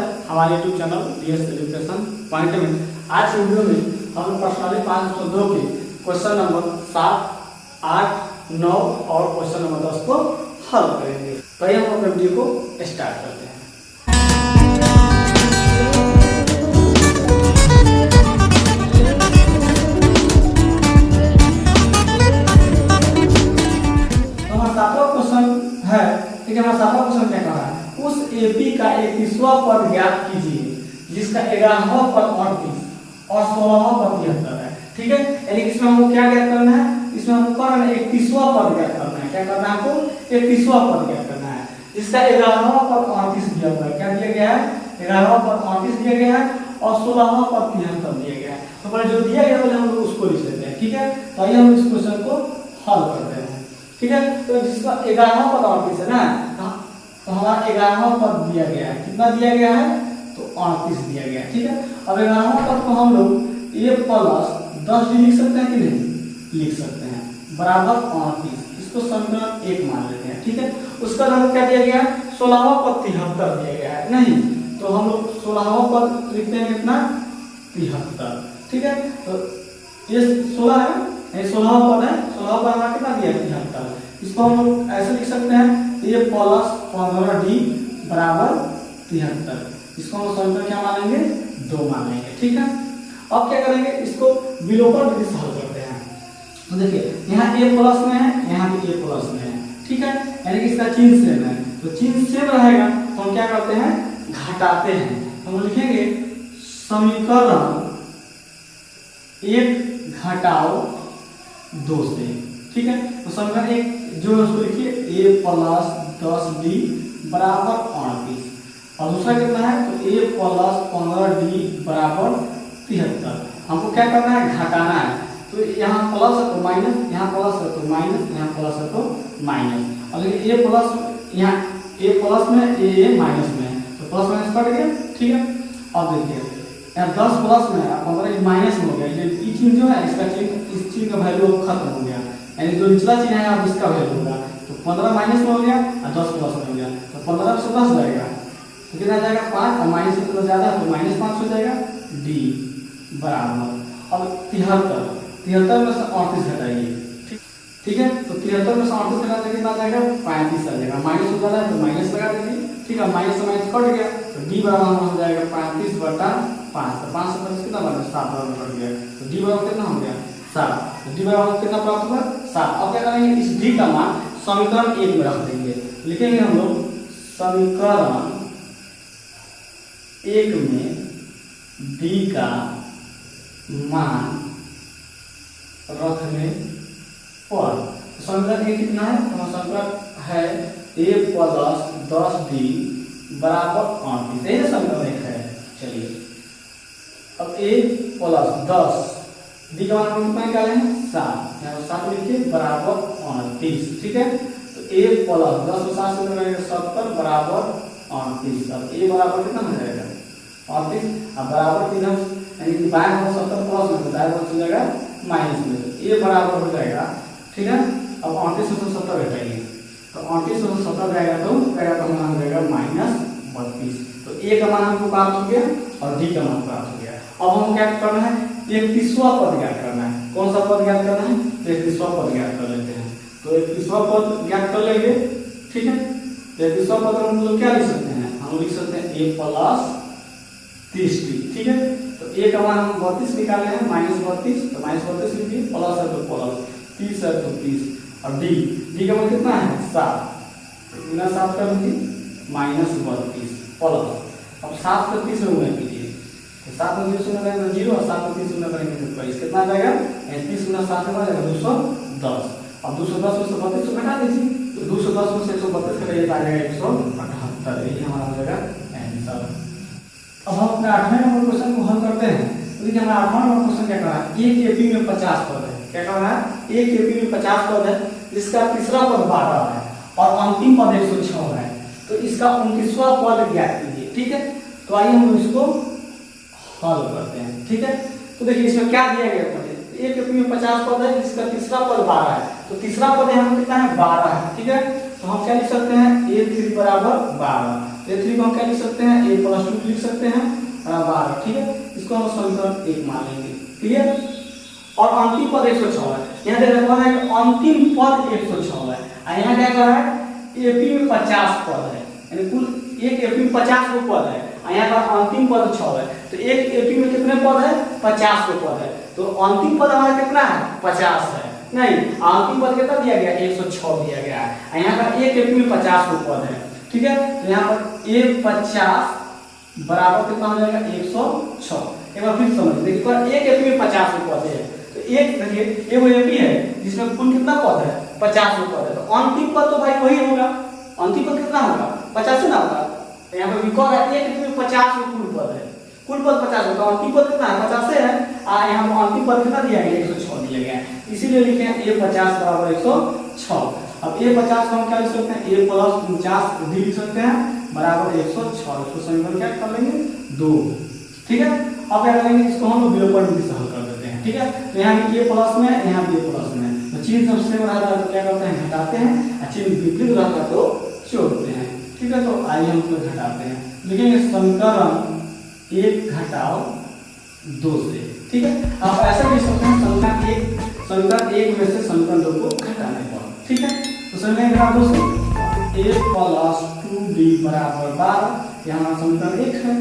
है हमारे YouTube channel DS education point में। आज की वीडियो में हम पर्सनली 502 के क्वेश्चन नंबर 7, 8, 9 और क्वेश्चन नंबर 10 को हल करेंगे। तो आइए हम अपने वीडियो को स्टार्ट करते हैं। तो हमारा सातवां क्वेश्चन है, ठीक है। हमारा सातवां क्वेश्चन क्या कह रहा है, उस AP का 31वां पद ज्ञात कीजिए जिसका 11वां पद 38 और 16वां पद 73 है। ठीक है, यानी इसमें हमको क्या ज्ञात करना है, इसमें हमको करना है 31वां पद ज्ञात करना है। क्या करना है हमको, 31वां पद ज्ञात करना है जिसका 11वां पद 38 दिया हुआ है। क्या दिया गया है, 11वां पद 38 दिया गया है और 16वां पद 73 दिया गया है। तो पहले जो दिया गया है हम लोग उसको लिख लेते हैं। ठीक है, तो आइए हम इस क्वेश्चन को हल करते हैं। ठीक है, तो जिसका 11वां पद 38 है ना, तो हमारा 11वां पद दिया गया है, कितना दिया गया है, तो 38 दिया गया है। ठीक है, अब 11वां पद को हम लोग a प्लस 10d लिख सकते हैं कि नहीं, लिख सकते हैं, बराबर 38। इसको समीकरण 1 मान लेते हैं। ठीक है, उसका हम क्या दिया गया है, 16वां पद 73 दिया गया है, नहीं तो हम लोग 16वां पद लिखते हैं कितना, 73। ठीक है, तो ये 16 है, ये 16वां पद है, 16वां पद हमारा कितना दिया है, 73। इसको हम लोग ऐसे लिख सकते हैं, a प्लस 15d बराबर 73। इसको हम समीकरण क्या मानेंगे, 2 मानेंगे। ठीक है, अब क्या करेंगे, इसको विलोपन विधि से हल करते हैं। तो देखिए यहाँ a प्लस में है, यहाँ भी a प्लस में है। ठीक है, यानी कि इसका चिन्ह सेम है, तो चिन्ह सेम रहेगा तो हम क्या करते हैं, घटाते हैं। हम लिखेंगे समीकरण 1 घटाओ 2 से। ठीक है, तो समीकरण 1 जो है उसको लिखिए a प्लस 10d बराबर 38 और दूसरा कितना है, तो a प्लस 15d बराबर 73। हमको क्या करना है, घटाना है। तो यहाँ प्लस है तो माइनस, यहाँ प्लस है तो माइनस, यहाँ प्लस है तो माइनस। और देखिए a प्लस, यहाँ a प्लस में a माइनस में है, तो प्लस माइनस कट गया। ठीक है, अब देखिए यहाँ 10 प्लस में 15 माइनस में हो गया, ये चिन्ह जो है इसका चिन्ह, इस चिन्ह का वैल्यू खत्म हो गया, यानी जो निचला चिन्ह है अब इसका वैल्यू होगा। तो 15 माइनस में हो गया और 10 प्लस में हो गया, तो 15 से 10 जाएगा तो कितना जाएगा, 5 और माइनस से तो ज्यादा है तो -5 हो जाएगा, d बराबर अब 73 में से 38 घटाइए। ठीक है, तो 73 में से 38 घटा देंगे कितना जाएगा, 35 आ जाएगा। माइनस हो जाता है तो माइनस लगा दीजिए। ठीक है, माइनस से माइनस कट गया तो d बराबर हो जाएगा 35/5। तो 5 से 5 कितना बना, 7 बराबर कट गया, तो d बराबर कितना हो गया, 7। तो d बराबर कितना प्राप्त हुआ, 7। अब क्या करेंगे, इस d का मान समीकरण 1 में रख देंगे। लिखेंगे हम लोग समीकरण 1 में d का मान रखने पर समीकरण 1 कितना है, हमारा समीकरण है a प्लस 10d बराबर 38। यही समीकरण 1 है। चलिए अब a प्लस 10d का मान कितना निकाले हैं, 7, यहाँ 7 लिखिए बराबर 38। ठीक है, तो a प्लस 10 को 7 से मिलाएंगे 70 बराबर 38। अब a बराबर कितना हो जाएगा, 38। अब बराबर कितना, यानी कि बाएं हाथ 70 प्लस में दाएं हाथ चला जाएगा माइनस में, a बराबर हो जाएगा। ठीक है, अब 38 से 70 घटाएंगे तो 38 से 70 जाएगा तो हमारा हो जाएगा -32। तो a का मान हमको प्राप्त हो गया और d का मान प्राप्त हो गया। अब हम क्या करना है, 31वां पद ज्ञात करना है। कौन सा पद ज्ञात करना है, 31वां पद ज्ञात कर लेते हैं। तो 31वां पद ज्ञात कर लेंगे। ठीक है, 31वां पद हम लोग क्या लिख सकते हैं, हम लिख सकते हैं a प्लस 30d। ठीक है, तो a का मान हम 32 निकाले हैं, -32 तो -32 लिखिए, प्लस है तो प्लस, 30 है तो 30 और d का मान कितना है, 7। गुना 7 कर दीजिए, -32 प्लस, अब 7 से 30 में गुना कीजिए, तो 7 में 0 गुना करेंगे 0 और 7 में 30 गुना करेंगे तो 22। कितना आ जाएगा, 30 गुना 7 में आ जाएगा 210। अब 210 में से 32 को घटा दीजिए, तो 210 में से 132 घटाइए तो आ जाएगा 178। यही हमारा हो जाएगा आंसर। अब हम अपने 8वें नंबर क्वेश्चन को हल करते हैं। तो देखिए हमारा 8वां नंबर क्वेश्चन क्या कर रहा है, एक AP में 50 पद है। क्या कर रहा है, एक AP में 50 पद है जिसका तीसरा पद 12 है और अंतिम पद 106 है। तो इसका 29वां पद ज्ञात कीजिए। ठीक है, तो आइए हम इसको हल करते हैं। ठीक है, तो देखिए इसमें क्या दिया गया पद, एक AP में 50 पद है जिसका तीसरा पद 12 है। तो तीसरा पद यहाँ कितना है, 12 है। ठीक है, तो हम क्या लिख सकते हैं, a3 बराबर 12। तो ए3 को हम क्या लिख सकते हैं, a प्लस 2 लिख सकते हैं 12, ठीक है। इसको हम समीकरण 1 मान लेंगे, क्लियर। और अंतिम पद 106 है, यहाँ देख रखा है अंतिम पद 106 है, और यहाँ क्या कर रहा है एपी में 50 पद है, यानी कुल एक एपी में 50 गो पद है, और यहाँ पर अंतिम पद 6 है, तो एक एपी में कितने पद है, 50 गो पद है, तो अंतिम पद हमारा कितना है 50 है, नहीं अंतिम पद कितना दिया गया 106 दिया गया है, और यहाँ पर एक एपी में 50 गो पद है, ठीक है। तो यहाँ पर ए 50 बराबर कितना हो जाएगा 106। एक बार फिर समझ देखिए, एक एपी में 50 गो पद है, तो एक देखिए एगो एपी है जिसमें कुल कितना पद है 50 गो पद है, तो अंतिम पद तो भाई वही होगा, अंतिम पद कितना होगा 50 ना होगा, तो यहाँ पर लिखा है एक एपी में 50 गो कुल पद है, कुल पद 50 है, तो अंतिम पद कितना है 50 है, यहाँ पर अंतिम पद कितना दिया गया 106 दिया गया है, इसीलिए लिखे हैं ए 50 बराबर 106। अब ए 50 को हम क्या लिख सकते हैं, ए प्लस 49 भी लिख सकते हैं बराबर 106, इसको समीकरण क्या कर लेंगे 2, ठीक है। अब क्या करेंगे, इसको हम लोग विलोपन विधि से हल कर देते हैं, ठीक है। तो यहाँ भी ए प्लस में, यहाँ भी ए प्लस में, तो चिन्ह जब सेम रहता है तो क्या करते हैं घटाते हैं, और चिन्ह विपरीत रहता है तो जोड़ते हैं, ठीक है। तो आइए हम इसको घटाते हैं, लिखेंगे समीकरण 1 घटाओ 2 से, ठीक है। आप ऐसा भी सकते हैं समीकरण 1 में से समीकरण 2 को घटाने पर, ठीक है। तो समीकरण घटा 2 से a प्लस 2b बराबर 12, यहाँ समीकरण 1 है,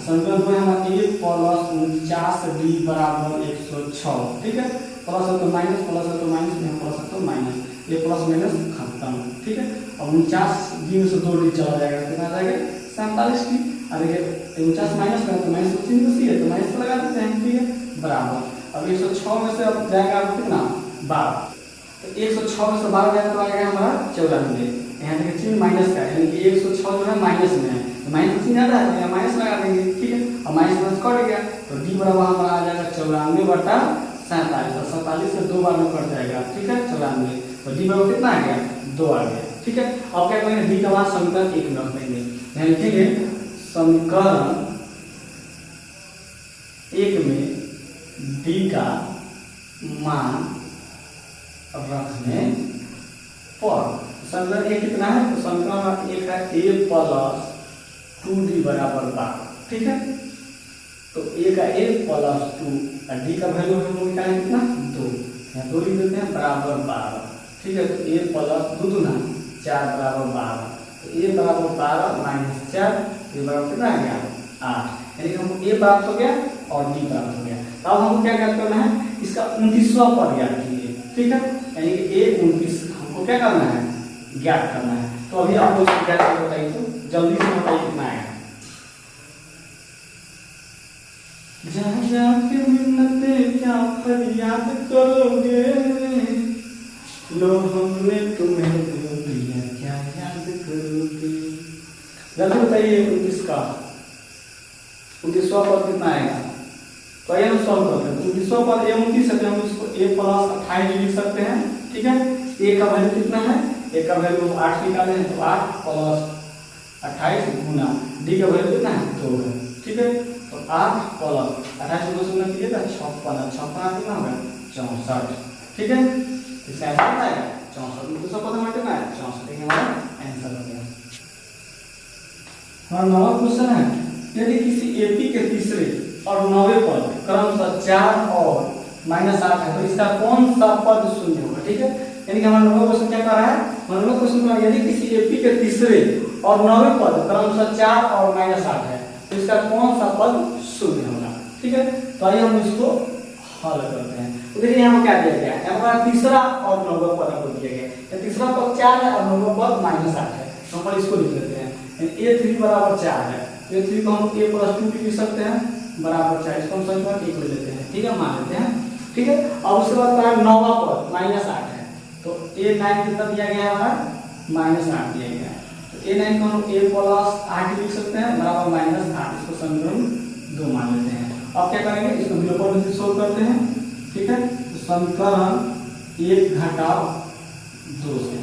समीकरण 2 है a प्लस 49b बराबर 106, ठीक है। प्लस है तो माइनस, प्लस है तो माइनस, यहाँ प्लस है तो माइनस, ये प्लस माइनस खत्म, ठीक है। अब 49 में से 2 डी चला जाएगा, कितना जाएगा 47 डी, और देखिए 49 माइनस में तो माइनस को चिन्ह सी है तो माइनस लगा देते हैं, ठीक है बराबर। अब 106 में से अब जाएगा कितना 12, तो 106 में से 12 जाएगा तो आएगा हमारा 94, यहाँ देखिए चिन्ह माइनस का, यानी कि 106 जो है माइनस में है, तो माइनस चिन्ह आता है तो यहाँ माइनस लगा देंगे, ठीक है। और माइनस माइनस कट गया तो डी बराबर हमारा आ जाएगा 94/47, और 47 से 2 बार में कट जाएगा, ठीक है 94, तो डी बराबर कितना आ गया 2 आ गया, ठीक है। अब क्या करेंगे डी का मान समीकरण 1 में रख देंगे, यहाँ लिखेंगे समीकरण 1 में डी का मान रखने पर समीकरण 1 कितना है, तो समीकरण 1 है a प्लस 2d बराबर 12, ठीक है। तो a का a प्लस 2 और d का वैल्यू हम लोग निकालेंगे कितना 2, यहाँ 2 लिख देते हैं बराबर 12, ठीक है। तो a प्लस 2 दूना 4 बराबर 12, तो a बराबर 12 माइनस 4, ये बराबर कितना आ गया 8, यानी कि हमको a प्राप्त हो गया और d प्राप्त हो गया। तो अब हमको क्या ज्ञात करना है, इसका 29वां पद ज्ञात कीजिए, ठीक है, यानी कि a 29 हमको क्या करना है ज्ञात करना है। तो अभी आप लोग ज्ञात करके बताइए, तो जल्दी से बताइए कितना आएगा। जहाँ जाके मिन्नते क्या फरियाद करोगे, लो हमने तुम्हें दिया क्या याद करोगे। जल्दी बताइए 29 का 29वां पद कितना आएगा, तो आइए हम सॉल्व करते हैं। 29वां पद a 29 है, तो हम इसको a प्लस 28 लिख सकते हैं, ठीक है। a का वैल्यू कितना है, a का वैल्यू 8 निकाले हैं, तो 8 प्लस 28 गुना d का वैल्यू कितना है 2 है, ठीक है। तो 8 प्लस 28 को 2 से गुना कीजिएगा 56, 56 कितना होगा 64, ठीक है। इसका आंसर कितना आएगा 64, 29वां पद हमारा कितना है 64, ठीक है, हमारा आंसर हो गया। हमारा 9वां क्वेश्चन है, यदि किसी एपी के तीसरे और 9वें पद क्रमशः 4 और -8 है, तो इसका कौन सा पद शून्य होगा, ठीक है। यानी कि हमारा 9वां क्वेश्चन क्या कह रहा है, हमारा 9वां क्वेश्चन में यदि किसी एपी के तीसरे और 9वें पद क्रमशः 4 और -8 है, तो इसका कौन सा पद शून्य होगा, ठीक है। तो आइए हम इसको हल करते हैं। तो देखिए यहाँ क्या दिया गया है, हमारा तीसरा और 9वां पद आपको दिया गया है, तीसरा पद 4 है और 9वां पद -8 है, तो हम इसको लिख लेते हैं। a3 बराबर 4 है, a3 को हम a प्लस 2 लिख सकते हैं बराबर 4, इसको हम समीकरण 1 ले लेते हैं, ठीक है, मान लेते हैं, ठीक है। अब उसके बाद क्या है 9वां पद -8 है, तो a9 कितना दिया गया है हमारा -8 दिया गया है, तो a9 को हम a प्लस 8 लिख सकते हैं बराबर -8, इसको समीकरण 2 मान लेते हैं। अब क्या करेंगे, इसको विलोपन विधि सोल्व करते हैं, ठीक है। तो समीकरण 1 घटाओ 2 से,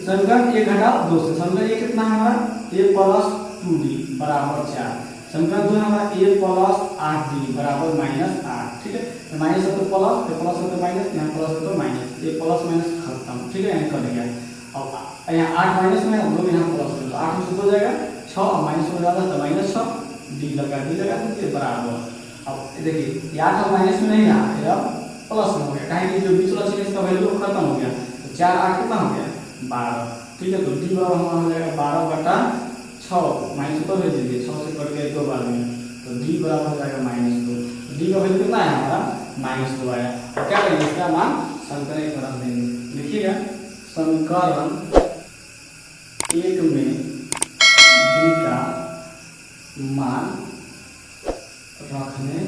समीकरण 1 घटाओ 2 से, समीकरण 1 कितना है हमारा a प्लस 2d बराबर 4, समीकरण 2 है हमारा a प्लस 8d बराबर -8, ठीक है। माइनस है तो प्लस, प्लस है तो माइनस, यहाँ प्लस है तो माइनस, ये प्लस माइनस खत्म, ठीक है, यहाँ कट गया। अब यहाँ 8 माइनस में 2 यहाँ प्लस है, तो 8 में से 2 जाएगा 6 और माइनस में डाला तो -6 डी लगा दीजिए बराबर। अब देखिए ये 8 और माइनस में नहीं रहा, ये अब प्लस में हो गया, कहें कि जो बीच वाला चीज इसका वैल्यू खत्म हो गया, तो 4 8 कितना हो गया 12। ठीक है, तो डी बराबर हमारा हो जाएगा 12/6 माइनस ऊपर भेज दीजिए, 6 से कट गया 2 बार में, तो डी बराबर हो जाएगा -2। डी का वैल्यू कितना है हमारा -2 आया। और क्या करेंगे इसका मान समीकरण 1 रख देंगे। लिखिएगा समीकरण 1 में डी का मान रखने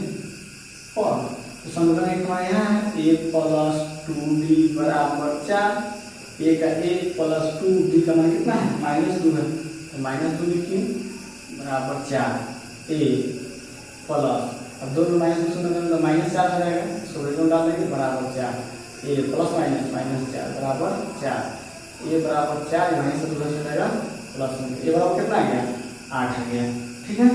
पर, तो समीकरण 1 हमारे यहाँ है a + 2d बराबर 4। a का a + 2d का मान कितना है -2 है, तो -2 लिखिए बराबर 4 a प्लस, अब दो में माइनस शून्य तो -4 हो जाएगा, इसको वैल्यू डाल देंगे बराबर 4 a प्लस माइनस -4 बराबर 4 a बराबर 4 माइनस से दूसरा हो जाएगा प्लस में, a बराबर कितना आ गया 8 आ गया। ठीक है,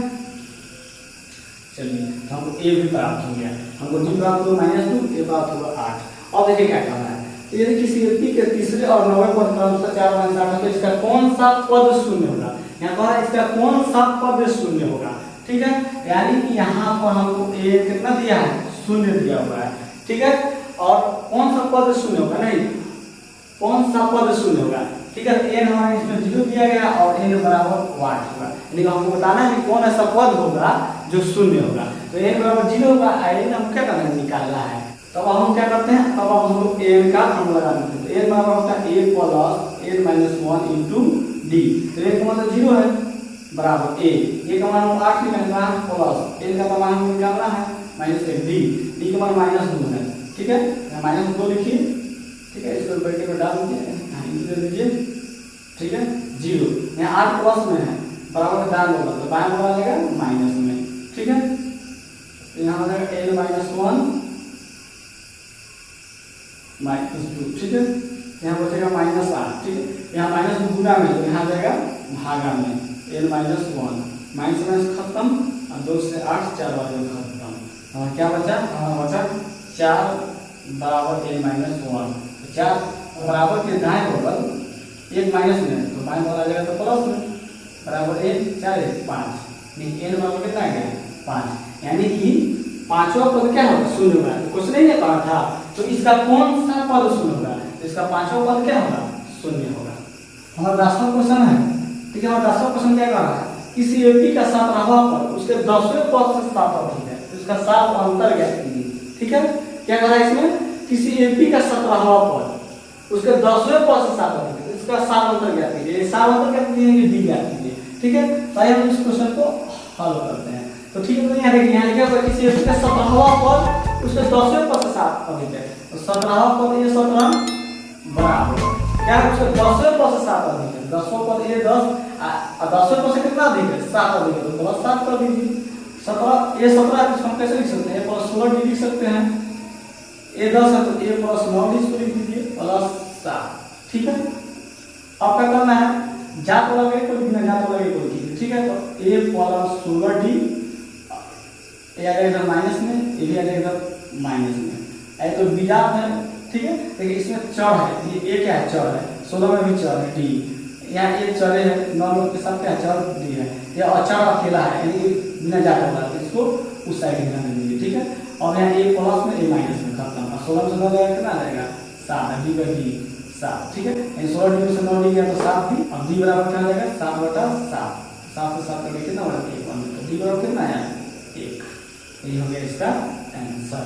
चलिए तो हमको a भी प्राप्त हो गया, हमको d प्राप्त हुआ -2, a प्राप्त हुआ 8। अब देखिए क्या करना है, तो यदि किसी व्यक्ति के तीसरे और 90 पद क्रमशः 4 - 8 तो इसका कौन सा पद शून्य होगा, यहाँ पर इसका कौन सा पद शून्य होगा। ठीक है, यानी कि यहाँ पर हमको a कितना दिया है शून्य दिया हुआ है। ठीक है, और कौन सा पद शून्य होगा, नहीं कौन सा पद शून्य होगा। ठीक है, n हमारे इसमें 0 दिया गया और n बराबर 8 होगा, यानी हमको बताना है कि कौन ऐसा पद होगा जो शून्य होगा। तो n बराबर 0 होगा, n हम क्या करना है निकालना है। तब हम क्या करते हैं, तब हम लोग n का हम लगा देते हैं, तो n बराबर होता है a + n - 1 * d। तो n का मतलब 0 है बराबर a, ये का मान 8 निकालना है प्लस n का मान हमें निकालना है -1 d का मान -2 है। ठीक है, -2 लिखिए। ठीक है, इसको ब्रैकेट में डाल दीजिए, दे दीजिए। ठीक है, 0 यहाँ 8 प्लस में है बराबर डाल दोगे तो बाएं वाला आएगा माइनस में। ठीक है, तो यहाँ हो जाएगा n - 1 -2। ठीक है, यहाँ बचेगा -8। ठीक है, यहाँ -2 गुना में, तो यहाँ जाएगा भागा में n - 1 माइनस खत्म और 2 से 8 4 बार खत्म। हमारा क्या बचा, हमारा बचा 4 बराबर n - 1, 4 बराबर के दाएं बगल 1 माइनस में, तो बाएं वाला आ जाएगा तो प्लस में बराबर n 4 1 5, n बराबर कितना आ गया 5, यानी कि पांचवा पद क्या होगा शून्य होगा। क्वेश्चन नहीं कहा था, तो इसका कौन सा पद शून्य होगा, तो इसका पांचवा पद क्या होगा शून्य होगा। हमारा 10वां क्वेश्चन है। ठीक है, हमारा 10वां क्वेश्चन क्या कर रहा है, किसी व्यक्ति का 17वां पद उसके 10वें पद से 7 अधिक है, तो इसका 7 अंतर ज्ञात कीजिए। ठीक है, क्या कर रहा है इसमें, किसी व्यक्ति का 17वां पद उसके 10वें पद से 7 अधिक है, इसका 7 अंतर ज्ञात कीजिए। ये 7 अंतर ज्ञात कीजिए, ये डी ज्ञात कीजिए। ठीक है, तो आइए हम इस क्वेश्चन को हल करते हैं। तो ठीक है, तो यहाँ देखिए, यहाँ लिखा हुआ किसी व्यक्ति का 17वां पद उसके 10वें पद से 7 अधिक है, तो 17वां पद ये 17 बराबर क्या है उसके 10वें पद से 7 अधिक है, 10वां पद ये 10 और 10वें पद से कितना अधिक है 7 अधिक है, तो प्लस 7 कर दीजिए। 17 ये 17 इसको हम कैसे लिख सकते हैं, प्लस 16 भी लिख सकते हैं। ये 10 है तो a प्लस 9 इसको लिख दीजिए प्लस 7। ठीक है, अब क्या करना है, जात वाला एक को लिखना, जात वाला एक को लिखिए। ठीक है, तो a प्लस 16d ये आ जाएगा माइनस में, ये भी आ जाएगा माइनस में, ये तो विजात है। ठीक है, देखिए इसमें चर है, ये क्या है चर है, 16 में भी चर है d, यहाँ एक चरे है 9 लोग के साथ क्या चर d है, ये अचर अकेला है यानी बिना जात वाला, इसको उस साइड ध्यान दीजिए। ठीक है, और यहाँ a प्लस में a माइनस में खत्म, 16 से 9 जाएगा कितना आ जाएगा 7 d by d 7। ठीक है, 16 d से 9 d गया तो 7 d, अब d बराबर क्या आ जाएगा 7/7, 7 से 7 करके कितना बड़ा 1, तो d बराबर कितना आया 1। ये हो गया इसका आंसर।